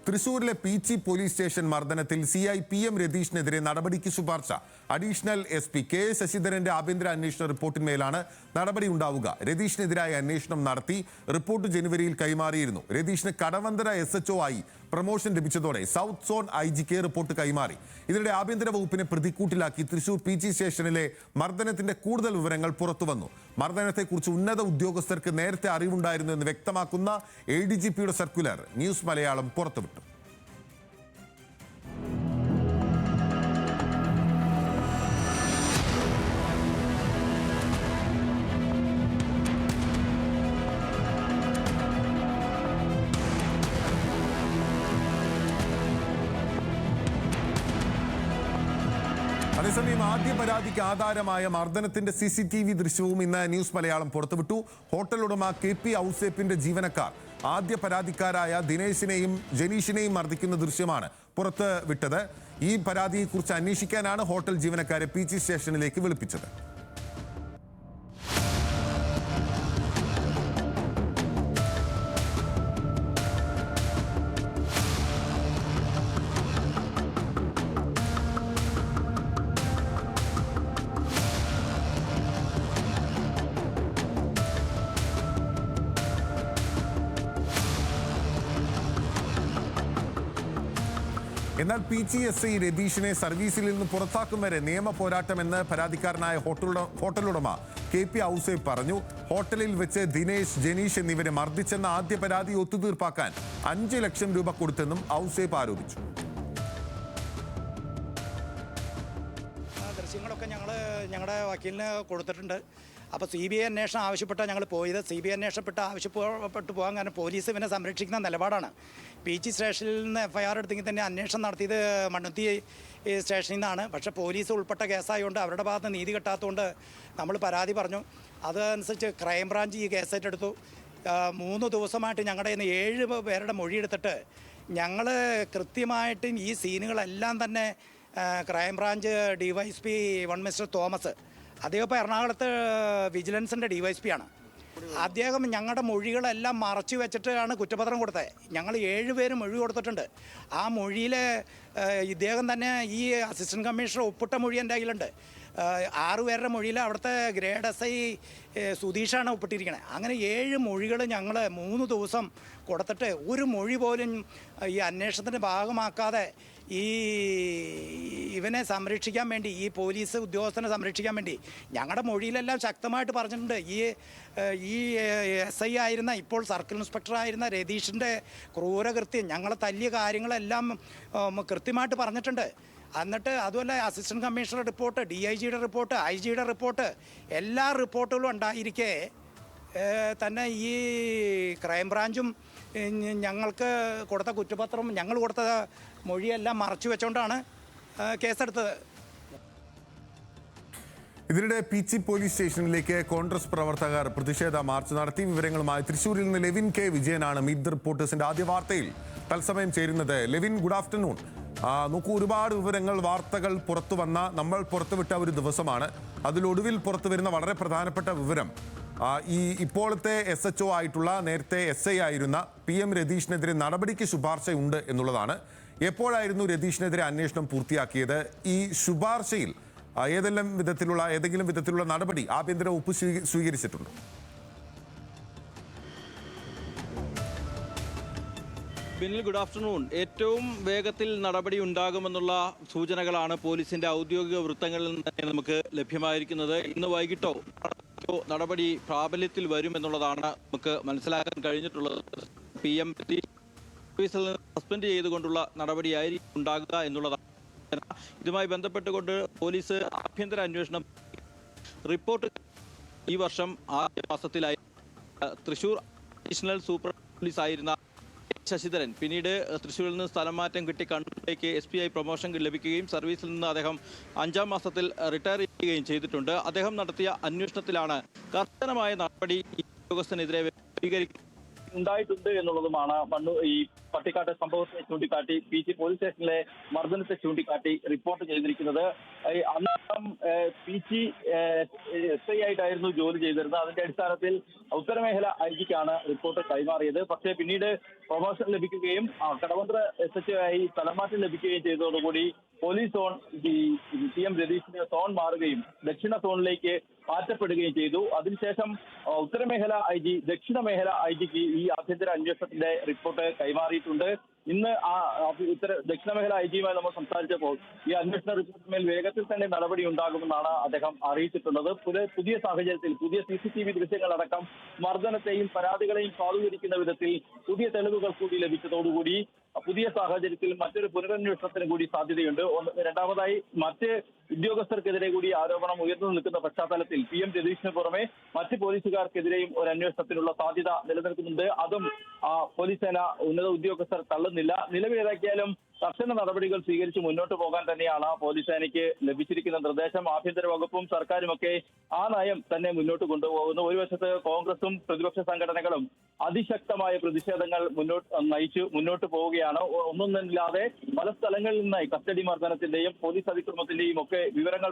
തൃശൂരിലെ Peechi police station മർദ്ദനത്തിൽ CI PM രതീഷിനെതിരെ നടപടിക്ക് ശുപാർശ. അഡീഷണൽ SP K ശശിധരന്റെ ആഭ്യന്തര അന്വേഷണ റിപ്പോർട്ടിന്മേലാണ് നടപടി ഉണ്ടാവുക. രതീഷിനെതിരായ അന്വേഷണം നടത്തി റിപ്പോർട്ട് ജനുവരിയിൽ കൈമാറിയിരുന്നു. രതീഷിന് കടവന്തര SHO ആയി പ്രമോഷൻ ലഭിച്ചതോടെ സൗത്ത് സോൺ IGK റിപ്പോർട്ട് കൈമാറി. ഇതിനിടെ ആഭ്യന്തര വകുപ്പിനെ പ്രതിക്കൂട്ടിലാക്കി തൃശൂർ പീച്ചി സ്റ്റേഷനിലെ മർദ്ദനത്തിന്റെ കൂടുതൽ വിവരങ്ങൾ പുറത്തുവന്നു. മർദ്ദനത്തെക്കുറിച്ച് ഉന്നത ഉദ്യോഗസ്ഥർക്ക് നേരത്തെ അറിവുണ്ടായിരുന്നു എന്ന് വ്യക്തമാക്കുന്ന ADGPയുടെ സർക്കുലർ ന്യൂസ് മലയാളം പുറത്തുവിട്ടു. അതേസമയം ആദ്യ പരാതിക്ക് ആധാരമായ മർദ്ദനത്തിന്റെ CCTV ദൃശ്യവും ഇന്ന് ന്യൂസ് മലയാളം പുറത്തുവിട്ടു. ഹോട്ടൽ ഉടമ KP ഔസേപ്പിന്റെ ജീവനക്കാർ ആദ്യ പരാതിക്കാരായ ദിനേശിനെയും ജനീഷിനെയും മർദ്ദിക്കുന്ന ദൃശ്യമാണ് പുറത്ത് വിട്ടത്. ഈ പരാതിയെക്കുറിച്ച് അന്വേഷിക്കാനാണ് ഹോട്ടൽ ജീവനക്കാരെ പീച്ചി സ്റ്റേഷനിലേക്ക് വിളിപ്പിച്ചത്. എന്നാൽ PCSI രതീഷിനെ സർവീസിൽ നിന്ന് പുറത്താക്കും വരെ നിയമ പോരാട്ടമെന്ന് പരാതിക്കാരനായ ഹോട്ടലുടമ KP ഔസേപ്പ് പറഞ്ഞു. ഹോട്ടലിൽ വെച്ച് ദിനേശ്, ജനീഷ് എന്നിവരെ മർദ്ദിച്ചെന്ന ആദ്യ പരാതി ഒത്തുതീർപ്പാക്കാൻ 5 ലക്ഷം രൂപ കൊടുത്തെന്നും ഔസേപ്പ് ആരോപിച്ചു. ദൃശ്യങ്ങളൊക്കെ ഞങ്ങളുടെ വക്കീലിന് കൊടുത്തിട്ടുണ്ട്. അപ്പോൾ CBI അന്വേഷണം ആവശ്യപ്പെട്ടാണ് ഞങ്ങൾ പോയത്. CBI അന്വേഷണപ്പെട്ട് ആവശ്യപ്പെട്ട് പോകാൻ കാരണം പോലീസ് ഇവനെ സംരക്ഷിക്കുന്ന നിലപാടാണ്. പീച്ചി സ്റ്റേഷനിൽ നിന്ന് FIR എടുത്തെങ്കിൽ തന്നെ അന്വേഷണം നടത്തിയത് മണ്ണുത്തി സ്റ്റേഷനിൽ നിന്നാണ്. പക്ഷേ പോലീസ് ഉൾപ്പെട്ട കേസായതുകൊണ്ട് അവരുടെ ഭാഗത്ത് നീതി കിട്ടാത്തതുകൊണ്ട് നമ്മൾ പരാതി പറഞ്ഞു. അതനുസരിച്ച് ക്രൈംബ്രാഞ്ച് ഈ കേസ് ഏറ്റെടുത്തു. 3 ദിവസമായിട്ട് ഞങ്ങളുടെ ഇന്ന് 7 പേരുടെ മൊഴിയെടുത്തിട്ട് ഞങ്ങൾ കൃത്യമായിട്ട് ഈ സീനുകളെല്ലാം തന്നെ ക്രൈംബ്രാഞ്ച് DYSP 1 മിസ്റ്റർ തോമസ്, അദ്ദേഹം ഇപ്പോൾ എറണാകുളത്ത് വിജിലൻസിൻ്റെ DYSP ആണ്. അദ്ദേഹം ഞങ്ങളുടെ മൊഴികളെല്ലാം മറച്ചു വെച്ചിട്ടാണ് കുറ്റപത്രം കൊടുത്തത്. ഞങ്ങൾ 7 പേര് മൊഴി കൊടുത്തിട്ടുണ്ട്. ആ മൊഴിയിൽ ഇദ്ദേഹം തന്നെ ഈ അസിസ്റ്റൻറ്റ് കമ്മീഷണർ ഒപ്പിട്ട മൊഴി എൻ്റെ കയ്യിലുണ്ട്. 6 പേരുടെ മൊഴിയിൽ അവിടുത്തെ ഗ്രേഡ് SI സുധീഷാണ് ഒപ്പിട്ടിരിക്കുന്നത്. അങ്ങനെ 7 മൊഴികൾ ഞങ്ങൾ 3 ദിവസം കൊടുത്തിട്ട് ഒരു മൊഴി പോലും ഈ അന്വേഷണത്തിൻ്റെ ഭാഗമാക്കാതെ ഇവനെ സംരക്ഷിക്കാൻ വേണ്ടി, ഈ പോലീസ് ഉദ്യോഗസ്ഥനെ സംരക്ഷിക്കാൻ വേണ്ടി ഞങ്ങളുടെ മൊഴിയിലെല്ലാം ശക്തമായിട്ട് പറഞ്ഞിട്ടുണ്ട്. ഈ SI ആയിരുന്ന, ഇപ്പോൾ സർക്കിൾ ഇൻസ്പെക്ടറായിരുന്ന രതീഷിൻ്റെ ക്രൂരകൃത്യം, ഞങ്ങളെ തല്ലിയ കാര്യങ്ങളെല്ലാം കൃത്യമായിട്ട് പറഞ്ഞിട്ടുണ്ട്. എന്നിട്ട് അതുമല്ല, അസിസ്റ്റൻറ്റ് കമ്മീഷണർ റിപ്പോർട്ട്, DIGയുടെ റിപ്പോർട്ട്, IG റിപ്പോർട്ട്, എല്ലാ റിപ്പോർട്ടുകളും ഉണ്ടായിരിക്കെ തന്നെ ഈ ക്രൈംബ്രാഞ്ചും ഞങ്ങൾക്ക് കൊടുത്ത കുറ്റപത്രം, ഞങ്ങൾ കൊടുത്ത മൊഴിയെല്ലാം മറച്ചു വെച്ചുകൊണ്ടാണ് കേസെടുത്തത്. ഇതിനിടെ പീച്ചി പോലീസ് സ്റ്റേഷനിലേക്ക് കോൺഗ്രസ് പ്രവർത്തകർ പ്രതിഷേധ മാർച്ച് നടത്തി. വിവരങ്ങളുമായി തൃശ്ശൂരിൽ നിന്ന് ലെവിൻ K വിജയനാണ് മീറ്റ് ദ റിപ്പോർട്ടേഴ്സിന്റെ ആദ്യ വാർത്തയിൽ തത്സമയം ചേരുന്നത്. Levin, good afternoon. നോക്കൂ, ഒരുപാട് വിവരങ്ങൾ, വാർത്തകൾ പുറത്തു വന്ന, നമ്മൾ പുറത്തുവിട്ട ഒരു ദിവസമാണ്. അതിലൊടുവിൽ പുറത്തു വരുന്ന വളരെ പ്രധാനപ്പെട്ട വിവരം, ഇപ്പോഴത്തെ SHO ആയിട്ടുള്ള, നേരത്തെ SI ആയിരുന്ന PM രതീഷിനെതിരെ നടപടിക്ക് ശുപാർശയുണ്ട് എന്നുള്ളതാണ്. എപ്പോഴായിരുന്നു രതീഷിനെതിരെ അന്വേഷണം പൂർത്തിയാക്കിയത്? ഈ ശുപാർശയിൽ ഏതെങ്കിലും വിധത്തിലുള്ള നടപടി ആഭ്യന്തര വകുപ്പ് സ്വീകരിച്ചിട്ടുണ്ടോ? Binil, good afternoon. ഏറ്റവും വേഗത്തിൽ നടപടി ഉണ്ടാകുമെന്നുള്ള സൂചനകളാണ് പോലീസിന്റെ ഔദ്യോഗിക വൃത്തങ്ങളിൽ നിന്ന് തന്നെ നമുക്ക് ലഭ്യമായിരിക്കുന്നത്. ഇന്ന് വൈകിട്ടോ നടപടി പ്രാബല്യത്തിൽ വരുമെന്നുള്ളതാണ് നമുക്ക് മനസ്സിലാക്കാൻ കഴിഞ്ഞിട്ടുള്ളത്. PM സർവീസിൽ നിന്ന് സസ്പെൻഡ് ചെയ്തുകൊണ്ടുള്ള നടപടിയായിരിക്കും ഉണ്ടാകുക എന്നുള്ളതാണ്. ഇതുമായി ബന്ധപ്പെട്ടുകൊണ്ട് പോലീസ് ആഭ്യന്തര അന്വേഷണം റിപ്പോർട്ട് ഈ വർഷം ആദ്യ മാസത്തിലായി തൃശൂർ അഡീഷണൽ സൂപ്പർ പോലീസ് ആയിരുന്ന ശശിധരൻ പിന്നീട് തൃശ്ശൂരിൽ നിന്ന് സ്ഥലം മാറ്റം കിട്ടി കണ്ണൂരിലേക്ക് SP ആയി പ്രൊമോഷൻ ലഭിക്കുകയും സർവീസിൽ നിന്ന് അദ്ദേഹം 5-ാം മാസത്തിൽ റിട്ടയർ ചെയ്യുകയും ചെയ്തിട്ടുണ്ട്. അദ്ദേഹം നടത്തിയ അന്വേഷണത്തിലാണ് കർശനമായ നടപടി ഈ ഉദ്യോഗസ്ഥനെതിരെ ഉണ്ടായിട്ടുണ്ട് എന്നുള്ളതുമാണ് ഈ പട്ടിക്കാട്ട് സംഭവത്തെ ചൂണ്ടിക്കാട്ടി പി.ജി പോലീസ് സ്റ്റേഷനിലെ മർദ്ദനത്തെ ചൂണ്ടിക്കാട്ടി റിപ്പോർട്ട് ചെയ്തിരിക്കുന്നത്. അന്ന് പി.ജി SI ആയിട്ടായിരുന്നു ജോലി ചെയ്തിരുന്നത്. അതിന്റെ അടിസ്ഥാനത്തിൽ ഉത്തരമേഖല ഐജിക്കാണ് റിപ്പോർട്ട് കൈമാറിയത്. പക്ഷേ പിന്നീട് പ്രൊമോഷൻ ലഭിക്കുകയും കടവന്ത്ര SHO ആയി സ്ഥലമാറ്റം ലഭിക്കുകയും ചെയ്തതോടുകൂടി പോലീസ് സോൺ PM രതീഷിന്റെ സോൺ മാറുകയും ദക്ഷിണ സോണിലേക്ക് മാറ്റപ്പെടുകയും ചെയ്തു. അതിനുശേഷം ഉത്തരമേഖല IG ദക്ഷിണ മേഖല IGക്ക് ഈ ആഭ്യന്തര അന്വേഷണത്തിന്റെ റിപ്പോർട്ട് കൈമാറിയിട്ടുണ്ട്. ഇന്ന് ദക്ഷിണ മേഖല IGയുമായി നമ്മൾ സംസാരിച്ചപ്പോൾ ഈ അന്വേഷണ റിപ്പോർട്ടിന്മേൽ വേഗത്തിൽ തന്നെ നടപടി ഉണ്ടാകുമെന്നാണ് അദ്ദേഹം അറിയിച്ചിട്ടുള്ളത്. പുതിയ സാഹചര്യത്തിൽ പുതിയ CCTV ദൃശ്യങ്ങളടക്കം മർദ്ദനത്തെയും പരാതികളെയും സാധൂകരിക്കുന്ന വിധത്തിൽ പുതിയ തെളിവുകൾ കൂടി ലഭിച്ചതോടുകൂടി പുതിയ സാഹചര്യത്തിൽ മറ്റൊരു പുനരന്വേഷണത്തിന് കൂടി സാധ്യതയുണ്ട്. രണ്ടാമതായി മറ്റ് ഉദ്യോഗസ്ഥർക്കെതിരെ കൂടി ആരോപണം ഉയർന്നു നിൽക്കുന്ന പശ്ചാത്തലത്തിൽ PM രതീഷിന് പുറമെ മറ്റ് പോലീസുകാർക്കെതിരെയും ഒരു അന്വേഷണത്തിനുള്ള സാധ്യത നിലനിൽക്കുന്നുണ്ട്. അതും പോലീസ് സേന ഉന്നത ഉദ്യോഗസ്ഥർ തള്ളുന്നില്ല. നിലവിലേതാക്കിയാലും കർശന നടപടികൾ സ്വീകരിച്ച് മുന്നോട്ട് പോകാൻ തന്നെയാണ് പോലീസ് സേനയ്ക്ക് ലഭിച്ചിരിക്കുന്ന നിർദ്ദേശം. ആഭ്യന്തര വകുപ്പും സർക്കാരുമൊക്കെ ആ നയം തന്നെ മുന്നോട്ട് കൊണ്ടുപോകുന്നു. ഒരു വശത്ത് കോൺഗ്രസും പ്രതിപക്ഷ സംഘടനകളും അതിശക്തമായ പ്രതിഷേധങ്ങൾ മുന്നോട്ട് പോവുകയാണ്. ഒന്നൊന്നില്ലാതെ പല സ്ഥലങ്ങളിൽ നിന്നായി കസ്റ്റഡി മർദ്ദനത്തിന്റെയും പോലീസ് അതിക്രമത്തിന്റെയും ഒക്കെ വിവരങ്ങൾ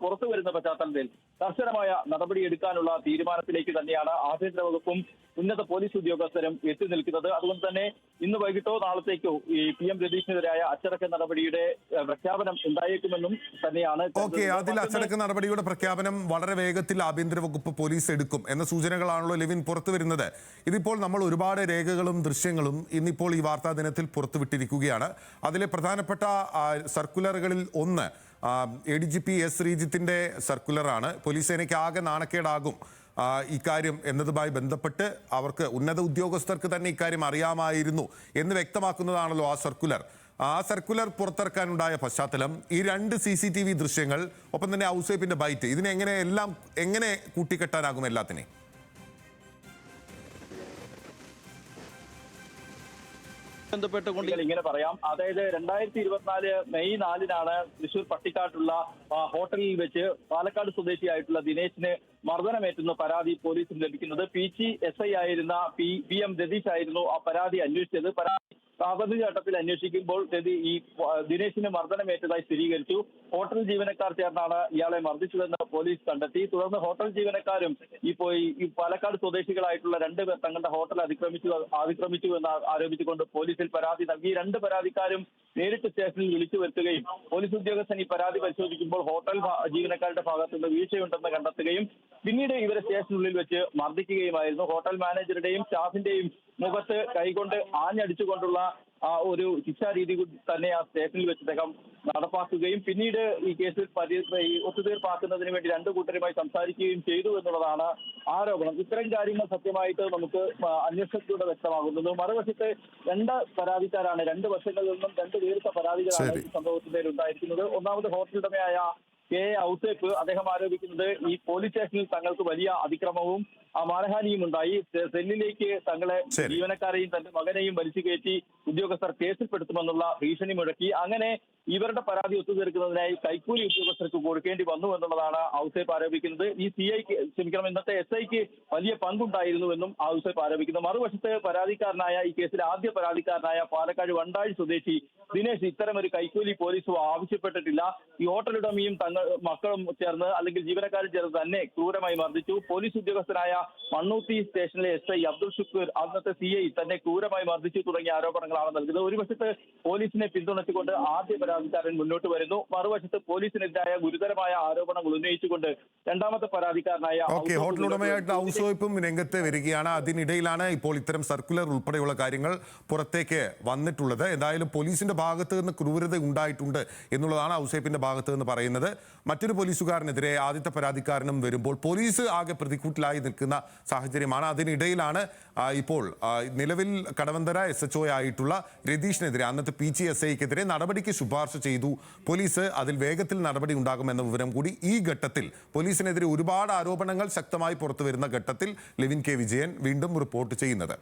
പുറത്തു വരുന്ന പശ്ചാത്തലത്തിൽ കർശനമായ നടപടിയെടുക്കാനുള്ള തീരുമാനത്തിലേക്ക് തന്നെയാണ് ആഭ്യന്തര വകുപ്പും ഉന്നത പോലീസ് ഉദ്യോഗസ്ഥരും എത്തി നിൽക്കുന്നത്. അതുകൊണ്ട് തന്നെ ഇന്ന് വൈകിട്ടോ നാളത്തേക്കോ ഈ PM രതീഷിനെതിരായ അച്ചടക്ക നടപടിയുടെ പ്രഖ്യാപനം ഉണ്ടായേക്കുമെന്നും തന്നെയാണ്. അതിൽ അച്ചടക്ക നടപടിയുടെ പ്രഖ്യാപനം വളരെ വേഗത്തിൽ ആഭ്യന്തര വകുപ്പ് പോലീസ് എടുക്കും എന്ന സൂചനകളാണല്ലോ ലെവിൻ പുറത്തു വരുന്നത്. ഇതിപ്പോൾ നമ്മൾ ഒരുപാട് രേഖകളും ദൃശ്യങ്ങളും ഇന്നിപ്പോൾ ഈ വാർത്താ ദിനത്തിൽ പുറത്തുവിട്ടിരിക്കുകയാണ്. അതിലെ പ്രധാനപ്പെട്ട സർക്കുലറുകളിൽ ഒന്ന് ADGP S ശ്രീജിത്തിന്റെ സർക്കുലറാണ്. പോലീസ് സേനയ്ക്ക് ആകെ നാണക്കേടാകും ഇക്കാര്യം എന്നതുമായി ബന്ധപ്പെട്ട് അവർക്ക് ഉന്നത ഉദ്യോഗസ്ഥർക്ക് തന്നെ ഇക്കാര്യം അറിയാമായിരുന്നു എന്ന് വ്യക്തമാക്കുന്നതാണല്ലോ ആ സർക്കുലർ. ആ സർക്കുലർ പുറത്തിറക്കാനുണ്ടായ പശ്ചാത്തലം ഈ 2 CCTV ദൃശ്യങ്ങൾ, ഒപ്പം തന്നെ ഔസേപ്പിന്റെ ബൈറ്റ്, ഇതിനെ എങ്ങനെ കൂട്ടിക്കെട്ടാനാകും എല്ലാത്തിനെയും? ഇങ്ങനെ പറയാം. അതായത് 2024 മെയ് 4-നാണ് തൃശൂർ പട്ടിക്കാട്ടുള്ള ഹോട്ടലിൽ വെച്ച് പാലക്കാട് സ്വദേശിയായിട്ടുള്ള ദിനേശിന് മർദ്ദനമേറ്റുന്ന പരാതി പോലീസിന് ലഭിക്കുന്നത്. പി.ജി SI ആയിരുന്ന PM രതീഷ് ആയിരുന്നു ആ പരാതി അന്വേഷിച്ചത്. പ്രാഥമിക ഘട്ടത്തിൽ അന്വേഷിക്കുമ്പോൾ ഈ ദിനേശിന് മർദ്ദനമേറ്റതായി സ്ഥിരീകരിച്ചു. ഹോട്ടൽ ജീവനക്കാർ ചേർന്നാണ് ഇയാളെ മർദ്ദിച്ചതെന്ന് പോലീസ് കണ്ടെത്തി. തുടർന്ന് ഹോട്ടൽ ജീവനക്കാരും ഈ പാലക്കാട് സ്വദേശികളായിട്ടുള്ള 2 പേർ തങ്ങളുടെ ഹോട്ടൽ അതിക്രമിച്ചു എന്ന് ആരോപിച്ചുകൊണ്ട് പോലീസിൽ പരാതി നൽകി. 2 പരാതിക്കാരും നേരിട്ട് സ്റ്റേഷനിൽ വിളിച്ചു വരുത്തുകയും പോലീസ് ഉദ്യോഗസ്ഥൻ ഈ പരാതി പരിശോധിക്കുമ്പോൾ ഹോട്ടൽ ജീവനക്കാരുടെ ഭാഗത്തുനിന്ന് വീഴ്ചയുണ്ടെന്ന് കണ്ടെത്തുകയും പിന്നീട് ഇവരെ സ്റ്റേഷനുള്ളിൽ വെച്ച് മർദ്ദിക്കുകയുമായിരുന്നു. ഹോട്ടൽ മാനേജറുടെയും സ്റ്റാഫിന്റെയും മുഖത്ത് കൈകൊണ്ട് ആഞ്ഞടിച്ചുകൊണ്ടുള്ള ഒരു ശിക്ഷാരീതി തന്നെ ആ സ്റ്റേഷനിൽ വെച്ച് അദ്ദേഹം നടപ്പാക്കുകയും പിന്നീട് ഈ കേസിൽ ഒത്തുതീർപ്പാക്കുന്നതിന് വേണ്ടി 2 കൂട്ടരുമായി സംസാരിക്കുകയും ചെയ്തു എന്നുള്ളതാണ് ആരോപണം. ഇത്തരം കാര്യങ്ങൾ സത്യമായിട്ട് നമുക്ക് അന്വേഷണത്തിലൂടെ വ്യക്തമാകുന്നത്. മറുവശത്ത് 2 പരാതിക്കാരാണ്, 2 വശങ്ങളിൽ നിന്നും 2 വേറിട്ട പരാതികളാണ് ഈ സംഭവത്തിന്റെ ഉണ്ടായിരിക്കുന്നത്. ഒന്നാമത് ഹോട്ടൽ ഉടമയായ ഔസേപ്പ് അദ്ദേഹം ആരോപിക്കുന്നത് ഈ പോലീസ് സ്റ്റേഷനിൽ തങ്ങൾക്ക് വലിയ അതിക്രമവും മാനഹാനിയും ഉണ്ടായി. സെല്ലിലേക്ക് തങ്ങളെ ജീവനക്കാരെയും തന്റെ മകനെയും വലിച്ചു കയറ്റി ഉദ്യോഗസ്ഥർ കേസിൽപ്പെടുത്തുമെന്നുള്ള ഭീഷണി മുഴക്കി. അങ്ങനെ ഇവരുടെ പരാതി ഒത്തുതീർക്കുന്നതിനായി കൈക്കൂലി ഉദ്യോഗസ്ഥർക്ക് കൊടുക്കേണ്ടി വന്നു എന്നുള്ളതാണ് ഔസേപ്പ് ആരോപിക്കുന്നത്. ഈ ഇന്നത്തെ SIക്ക് വലിയ പങ്കുണ്ടായിരുന്നുവെന്നും ഔസേപ്പ് ആരോപിക്കുന്നു. മറുവശത്ത് ഈ കേസിലെ ആദ്യ പരാതിക്കാരനായ പാലക്കാട് വണ്ടാഴി സ്വദേശി ദിനേശ് ഇത്തരമൊരു കൈക്കൂലി പോലീസ് ആവശ്യപ്പെട്ടിട്ടില്ല. ഈ ഹോട്ടലുടമയും മക്കളും ചേർന്ന് അല്ലെങ്കിൽ ജീവനക്കാരും ചേർന്ന് തന്നെ ക്രൂരമായി മർദ്ദിച്ചു. പോലീസ് ഉദ്യോഗസ്ഥനായ മണ്ണൂത്തി സ്റ്റേഷനിലെ SI അബ്ദുൾ ഷുക്കൂർ, അന്നത്തെ CI തന്നെ ക്രൂരമായി മർദ്ദിച്ചു തുടങ്ങിയ ആരോപണങ്ങളാണ് നൽകുന്നത്. ഒരു വശത്ത് പോലീസിനെ പിന്തുണച്ചുകൊണ്ട് ആദ്യ പരാതിക്കാരൻ മുന്നോട്ട് വരുന്നു. മറുവശത്ത് പോലീസിനെതിരായ ഗുരുതരമായ ആരോപണങ്ങൾ ഉന്നയിച്ചുകൊണ്ട് രണ്ടാമത്തെ പരാതിക്കാരനായ ഹോട്ടൽ ഉടമയായിട്ട് ഔസേപ്പും രംഗത്ത് വരികയാണ്. അതിനിടയിലാണ് ഇപ്പോൾ ഇത്തരം സർക്കുലർ ഉൾപ്പെടെയുള്ള കാര്യങ്ങൾ പുറത്തേക്ക് വന്നിട്ടുള്ളത്. എന്തായാലും പോലീസിന്റെ ഭാഗത്ത് നിന്ന് ക്രൂരത ഉണ്ടായിട്ടുണ്ട് എന്നുള്ളതാണ് ഔസേപ്പിന്റെ ഭാഗത്ത് നിന്ന് പറയുന്നത്. മറ്റൊരു പോലീസുകാരനെതിരെ ആദ്യത്തെ പരാതിക്കാരനും വരുമ്പോൾ പോലീസ് ആകെ പ്രതികൂട്ടിലായി നിൽക്കുന്ന സാഹചര്യമാണ്. അതിനിടയിലാണ് ഇപ്പോൾ നിലവിൽ കടവന്തര SHO ആയിട്ടുള്ള രതീഷിനെതിരെ, അന്നത്തെ PG SIക്കെതിരെ നടപടിക്ക് ശുപാർശ ചെയ്തു പോലീസ്. അതിൽ വേഗത്തിൽ നടപടി ഉണ്ടാകുമെന്ന വിവരം കൂടി ഈ ഘട്ടത്തിൽ, പോലീസിനെതിരെ ഒരുപാട് ആരോപണങ്ങൾ ശക്തമായി പുറത്തു വരുന്ന ഘട്ടത്തിൽ ലെവിൻ K വിജയൻ വീണ്ടും റിപ്പോർട്ട് ചെയ്യുന്നത്.